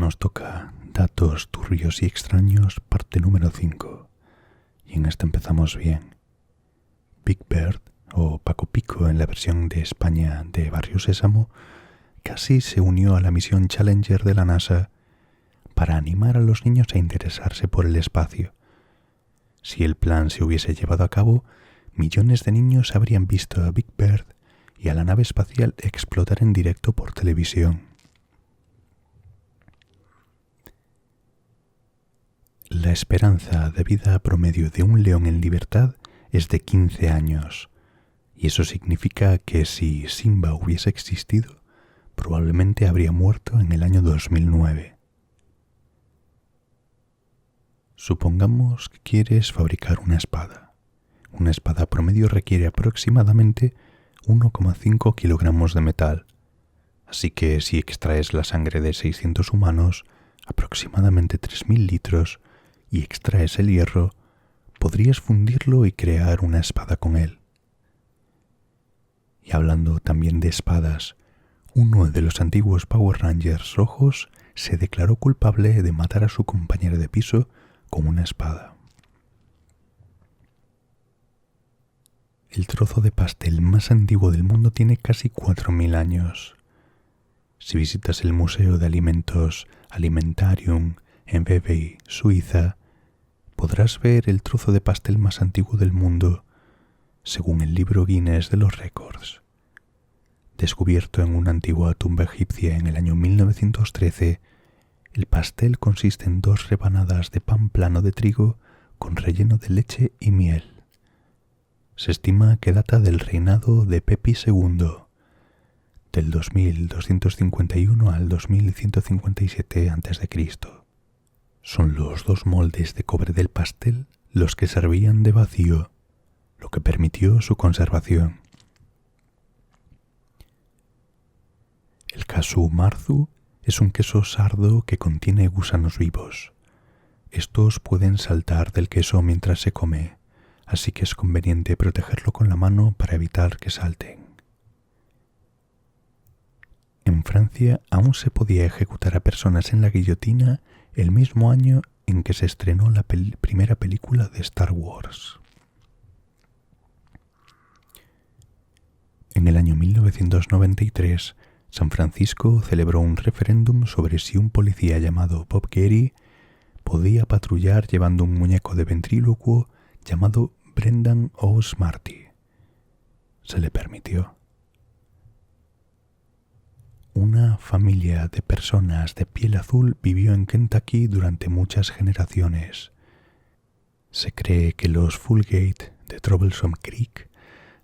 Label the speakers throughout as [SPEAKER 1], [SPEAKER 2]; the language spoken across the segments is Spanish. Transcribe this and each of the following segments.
[SPEAKER 1] nos toca Datos turbios y extraños, parte número 5. Y en esta empezamos bien. Big Bird, o Paco Pico en la versión de España de Barrio Sésamo, casi se unió a la misión Challenger de la NASA para animar a los niños a interesarse por el espacio. Si el plan se hubiese llevado a cabo, millones de niños habrían visto a Big Bird y a la nave espacial explotar en directo por televisión. La esperanza de vida promedio de un león en libertad es de 15 años, y eso significa que si Simba hubiese existido, probablemente habría muerto en el año 2009. Supongamos que quieres fabricar una espada. Una espada promedio requiere aproximadamente 1,5 kilogramos de metal, así que si extraes la sangre de 600 humanos, aproximadamente 3.000 litros, y extraes el hierro, podrías fundirlo y crear una espada con él. Y hablando también de espadas, uno de los antiguos Power Rangers rojos se declaró culpable de matar a su compañero de piso con una espada. El trozo de pastel más antiguo del mundo tiene casi 4.000 años. Si visitas el Museo de Alimentos Alimentarium en Vevey, Suiza, podrás ver el trozo de pastel más antiguo del mundo, según el libro Guinness de los récords. Descubierto en una antigua tumba egipcia en el año 1913, el pastel consiste en 2 rebanadas de pan plano de trigo con relleno de leche y miel. Se estima que data del reinado de Pepi II, del 2251 al 2157 a.C. Son los 2 moldes de cobre del pastel los que servían de vacío, lo que permitió su conservación. El casu marzu es un queso sardo que contiene gusanos vivos. Estos pueden saltar del queso mientras se come, así que es conveniente protegerlo con la mano para evitar que salten. En Francia aún se podía ejecutar a personas en la guillotina el mismo año en que se estrenó la primera película de Star Wars. En el año 1993, San Francisco celebró un referéndum sobre si un policía llamado Bob Gary podía patrullar llevando un muñeco de ventrílocuo llamado Brendan O. Smarty. Se le permitió. Una familia de personas de piel azul vivió en Kentucky durante muchas generaciones. Se cree que los Fulgate de Troublesome Creek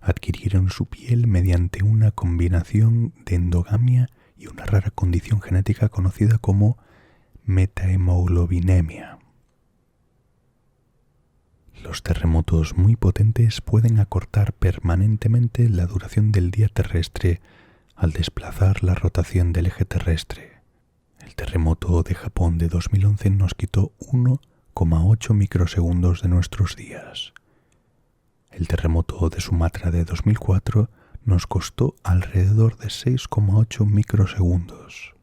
[SPEAKER 1] adquirieron su piel mediante una combinación de endogamia y una rara condición genética conocida como metahemoglobinemia. Los terremotos muy potentes pueden acortar permanentemente la duración del día terrestre al desplazar la rotación del eje terrestre. El terremoto de Japón de 2011 nos quitó 1,8 microsegundos de nuestros días. El terremoto de Sumatra de 2004 nos costó alrededor de 6,8 microsegundos.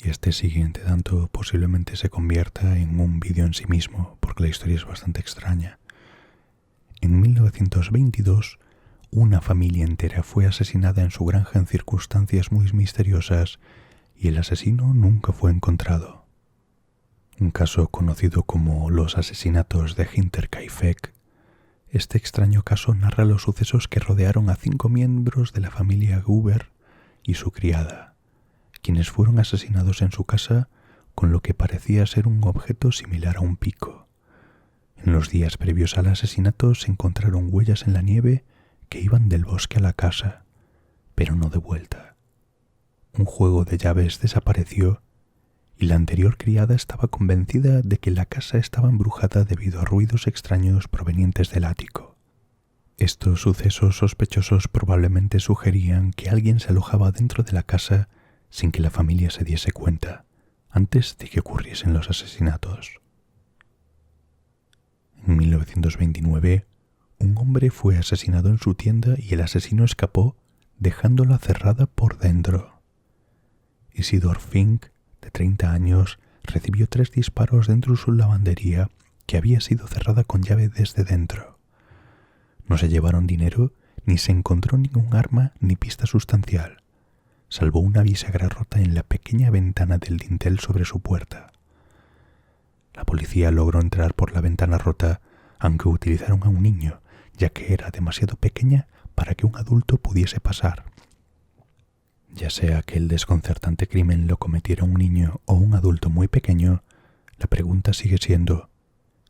[SPEAKER 1] Y este siguiente dato posiblemente se convierta en un vídeo en sí mismo, porque la historia es bastante extraña. En 1922, una familia entera fue asesinada en su granja en circunstancias muy misteriosas y el asesino nunca fue encontrado. Un caso conocido como los asesinatos de Hinterkaifeck. Este extraño caso narra los sucesos que rodearon a 5 miembros de la familia Gruber y su criada, quienes fueron asesinados en su casa con lo que parecía ser un objeto similar a un pico. En los días previos al asesinato se encontraron huellas en la nieve que iban del bosque a la casa, pero no de vuelta. Un juego de llaves desapareció y la anterior criada estaba convencida de que la casa estaba embrujada debido a ruidos extraños provenientes del ático. Estos sucesos sospechosos probablemente sugerían que alguien se alojaba dentro de la casa sin que la familia se diese cuenta, antes de que ocurriesen los asesinatos. En 1929, un hombre fue asesinado en su tienda y el asesino escapó dejándola cerrada por dentro. Isidor Fink, de 30 años, recibió 3 disparos dentro de su lavandería que había sido cerrada con llave desde dentro. No se llevaron dinero, ni se encontró ningún arma ni pista sustancial, salvo una bisagra rota en la pequeña ventana del dintel sobre su puerta. La policía logró entrar por la ventana rota, aunque utilizaron a un niño, ya que era demasiado pequeña para que un adulto pudiese pasar. Ya sea que el desconcertante crimen lo cometiera un niño o un adulto muy pequeño, la pregunta sigue siendo,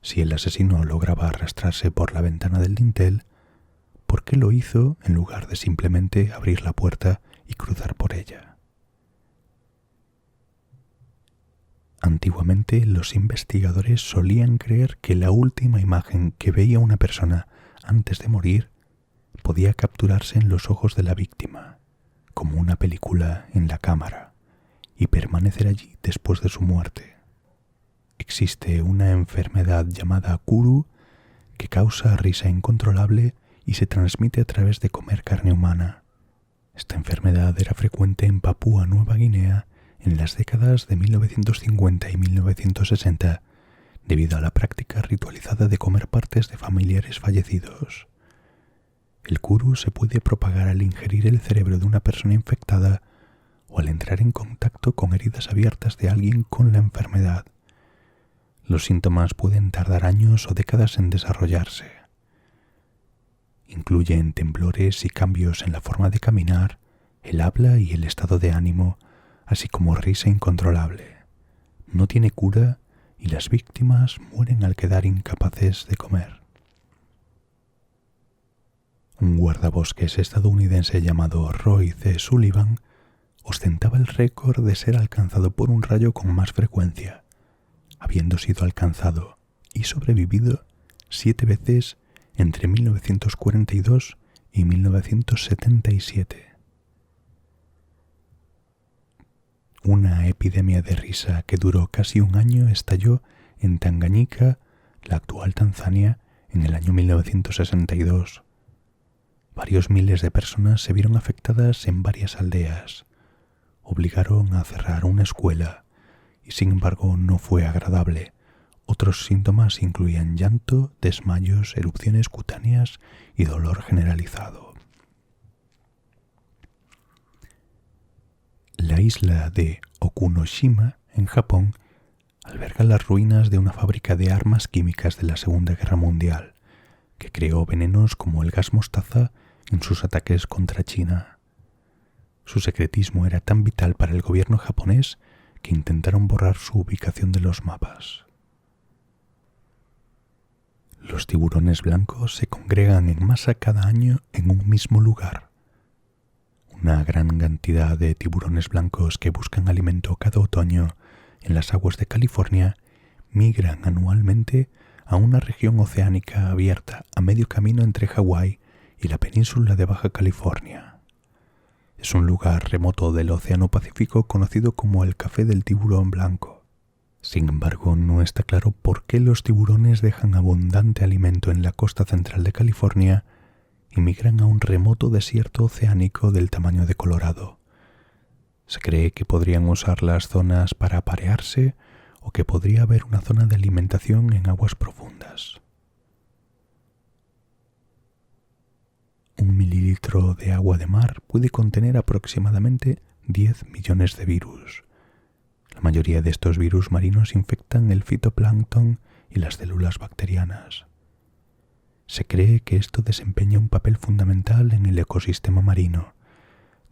[SPEAKER 1] si el asesino lograba arrastrarse por la ventana del dintel, ¿por qué lo hizo en lugar de simplemente abrir la puerta y cruzar por ella? Antiguamente, los investigadores solían creer que la última imagen que veía una persona antes de morir podía capturarse en los ojos de la víctima, como una película en la cámara, y permanecer allí después de su muerte. Existe una enfermedad llamada Kuru que causa risa incontrolable y se transmite a través de comer carne humana. Esta enfermedad era frecuente en Papúa Nueva Guinea en las décadas de 1950 y 1960, debido a la práctica ritualizada de comer partes de familiares fallecidos. El Kuru se puede propagar al ingerir el cerebro de una persona infectada o al entrar en contacto con heridas abiertas de alguien con la enfermedad. Los síntomas pueden tardar años o décadas en desarrollarse. Incluyen temblores y cambios en la forma de caminar, el habla y el estado de ánimo, así como risa incontrolable. No tiene cura y las víctimas mueren al quedar incapaces de comer. Un guardabosques estadounidense llamado Roy C. Sullivan ostentaba el récord de ser alcanzado por un rayo con más frecuencia, habiendo sido alcanzado y sobrevivido 7 veces entre 1942 y 1977. Una epidemia de risa que duró casi un año estalló en Tanganyika, la actual Tanzania, en el año 1962. Varios miles de personas se vieron afectadas en varias aldeas. Obligaron a cerrar una escuela y, sin embargo, no fue agradable. Otros síntomas incluían llanto, desmayos, erupciones cutáneas y dolor generalizado. La isla de Okunoshima, en Japón, alberga las ruinas de una fábrica de armas químicas de la Segunda Guerra Mundial, que creó venenos como el gas mostaza en sus ataques contra China. Su secretismo era tan vital para el gobierno japonés que intentaron borrar su ubicación de los mapas. Los tiburones blancos se congregan en masa cada año en un mismo lugar. Una gran cantidad de tiburones blancos que buscan alimento cada otoño en las aguas de California migran anualmente a una región oceánica abierta a medio camino entre Hawái y la península de Baja California. Es un lugar remoto del Océano Pacífico conocido como el Café del Tiburón Blanco. Sin embargo, no está claro por qué los tiburones dejan abundante alimento en la costa central de California y migran a un remoto desierto oceánico del tamaño de Colorado. Se cree que podrían usar las zonas para aparearse o que podría haber una zona de alimentación en aguas profundas. 1 mililitro de agua de mar puede contener aproximadamente 10 millones de virus. La mayoría de estos virus marinos infectan el fitoplancton y las células bacterianas. Se cree que esto desempeña un papel fundamental en el ecosistema marino,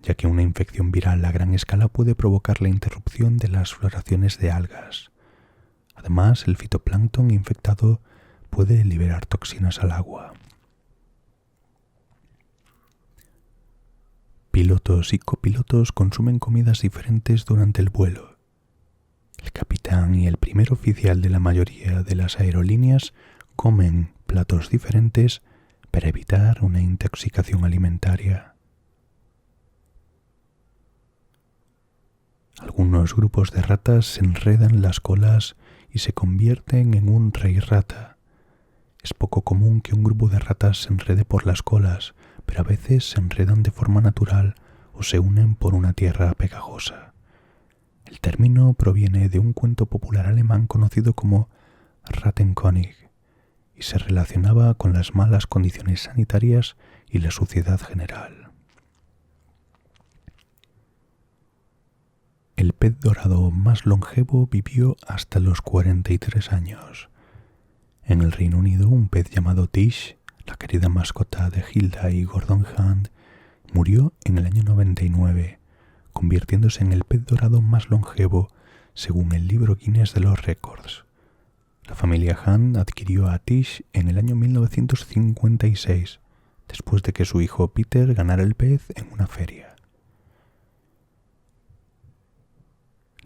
[SPEAKER 1] ya que una infección viral a gran escala puede provocar la interrupción de las floraciones de algas. Además, el fitoplancton infectado puede liberar toxinas al agua. Pilotos y copilotos consumen comidas diferentes durante el vuelo. El capitán y el primer oficial de la mayoría de las aerolíneas comen platos diferentes para evitar una intoxicación alimentaria. Algunos grupos de ratas se enredan las colas y se convierten en un rey rata. Es poco común que un grupo de ratas se enrede por las colas, pero a veces se enredan de forma natural o se unen por una tierra pegajosa. término proviene de un cuento popular alemán conocido como Rattenkönig y se relacionaba con las malas condiciones sanitarias y la suciedad general. El pez dorado más longevo vivió hasta los 43 años. En el Reino Unido, un pez llamado Tish, la querida mascota de Hilda y Gordon Hunt, murió en el año 99, convirtiéndose en el pez dorado más longevo según el libro Guinness de los récords. La familia Hunt adquirió a Tish en el año 1956, después de que su hijo Peter ganara el pez en una feria.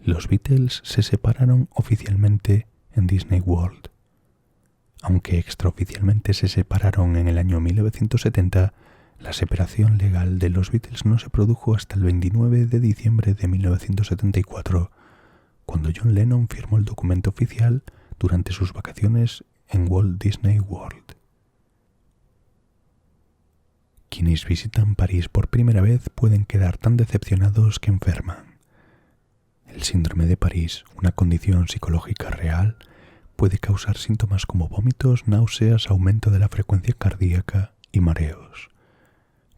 [SPEAKER 1] Los Beatles se separaron oficialmente en Disney World. Aunque extraoficialmente se separaron en el año 1970, la separación legal de los Beatles no se produjo hasta el 29 de diciembre de 1974, cuando John Lennon firmó el documento oficial durante sus vacaciones en Walt Disney World. Quienes visitan París por primera vez pueden quedar tan decepcionados que enferman. El síndrome de París, una condición psicológica real, puede causar síntomas como vómitos, náuseas, aumento de la frecuencia cardíaca y mareos.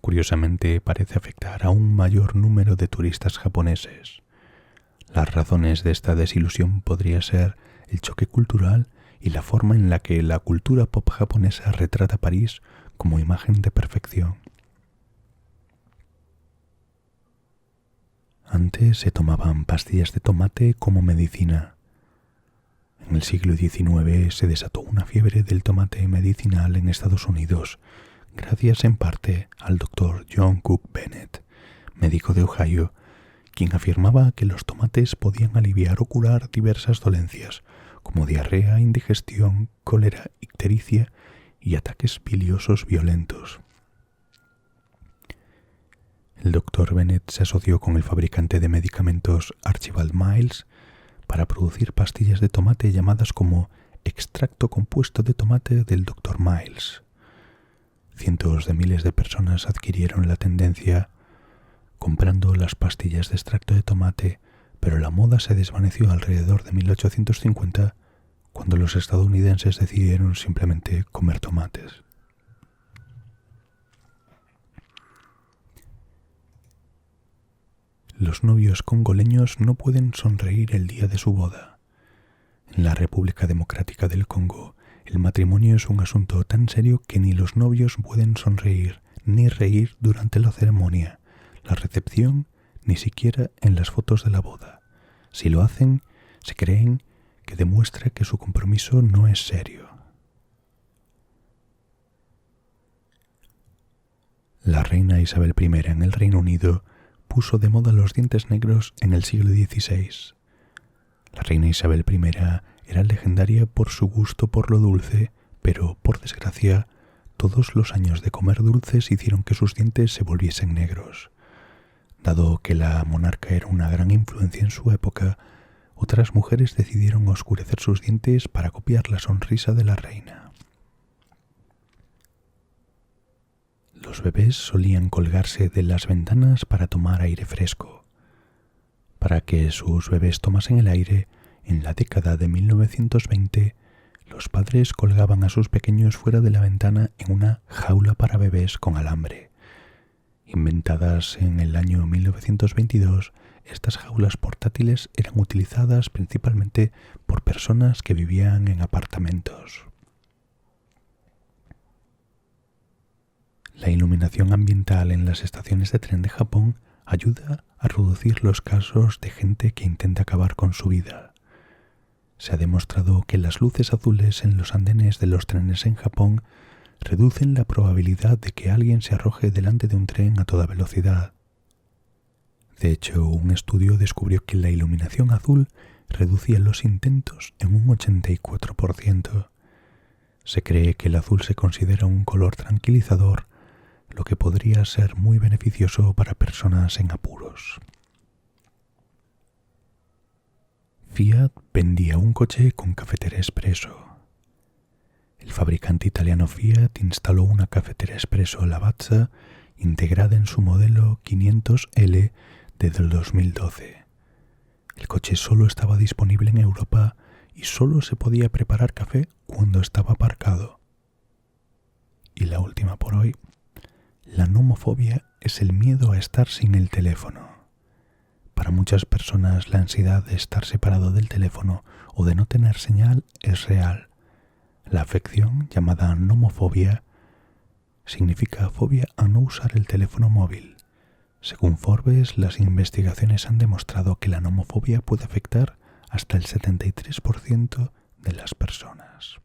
[SPEAKER 1] Curiosamente, parece afectar a un mayor número de turistas japoneses. Las razones de esta desilusión podría ser el choque cultural y la forma en la que la cultura pop japonesa retrata París como imagen de perfección. Antes se tomaban pastillas de tomate como medicina. En el siglo XIX se desató una fiebre del tomate medicinal en Estados Unidos, gracias en parte al Dr. John Cook Bennett, médico de Ohio, quien afirmaba que los tomates podían aliviar o curar diversas dolencias, como diarrea, indigestión, cólera, ictericia y ataques biliosos violentos. El Dr. Bennett se asoció con el fabricante de medicamentos Archibald Miles para producir pastillas de tomate llamadas como extracto compuesto de tomate del Dr. Miles. Cientos de miles de personas adquirieron la tendencia comprando las pastillas de extracto de tomate, pero la moda se desvaneció alrededor de 1850, cuando los estadounidenses decidieron simplemente comer tomates. Los novios congoleños no pueden sonreír el día de su boda. En la República Democrática del Congo, el matrimonio es un asunto tan serio que ni los novios pueden sonreír ni reír durante la ceremonia, la recepción, ni siquiera en las fotos de la boda. Si lo hacen, se creen que demuestra que su compromiso no es serio. La reina Isabel I en el Reino Unido puso de moda los dientes negros en el siglo XVI. La reina Isabel I era legendaria por su gusto por lo dulce, pero, por desgracia, todos los años de comer dulces hicieron que sus dientes se volviesen negros. Dado que la monarca era una gran influencia en su época, otras mujeres decidieron oscurecer sus dientes para copiar la sonrisa de la reina. Los bebés solían colgarse de las ventanas para tomar aire fresco. Para que sus bebés tomasen el aire, en la década de 1920, los padres colgaban a sus pequeños fuera de la ventana en una jaula para bebés con alambre. Inventadas en el año 1922, estas jaulas portátiles eran utilizadas principalmente por personas que vivían en apartamentos. La iluminación ambiental en las estaciones de tren de Japón ayuda a reducir los casos de gente que intenta acabar con su vida. Se ha demostrado que las luces azules en los andenes de los trenes en Japón reducen la probabilidad de que alguien se arroje delante de un tren a toda velocidad. De hecho, un estudio descubrió que la iluminación azul reducía los intentos en un 84%. Se cree que el azul se considera un color tranquilizador, lo que podría ser muy beneficioso para personas en apuros. Fiat vendía un coche con cafetera expreso. El fabricante italiano Fiat instaló una cafetera expreso Lavazza integrada en su modelo 500L desde el 2012. El coche solo estaba disponible en Europa y solo se podía preparar café cuando estaba aparcado. Y la última por hoy, la nomofobia es el miedo a estar sin el teléfono. Para muchas personas la ansiedad de estar separado del teléfono o de no tener señal es real. La afección, llamada nomofobia, significa fobia a no usar el teléfono móvil. Según Forbes, las investigaciones han demostrado que la nomofobia puede afectar hasta el 73% de las personas.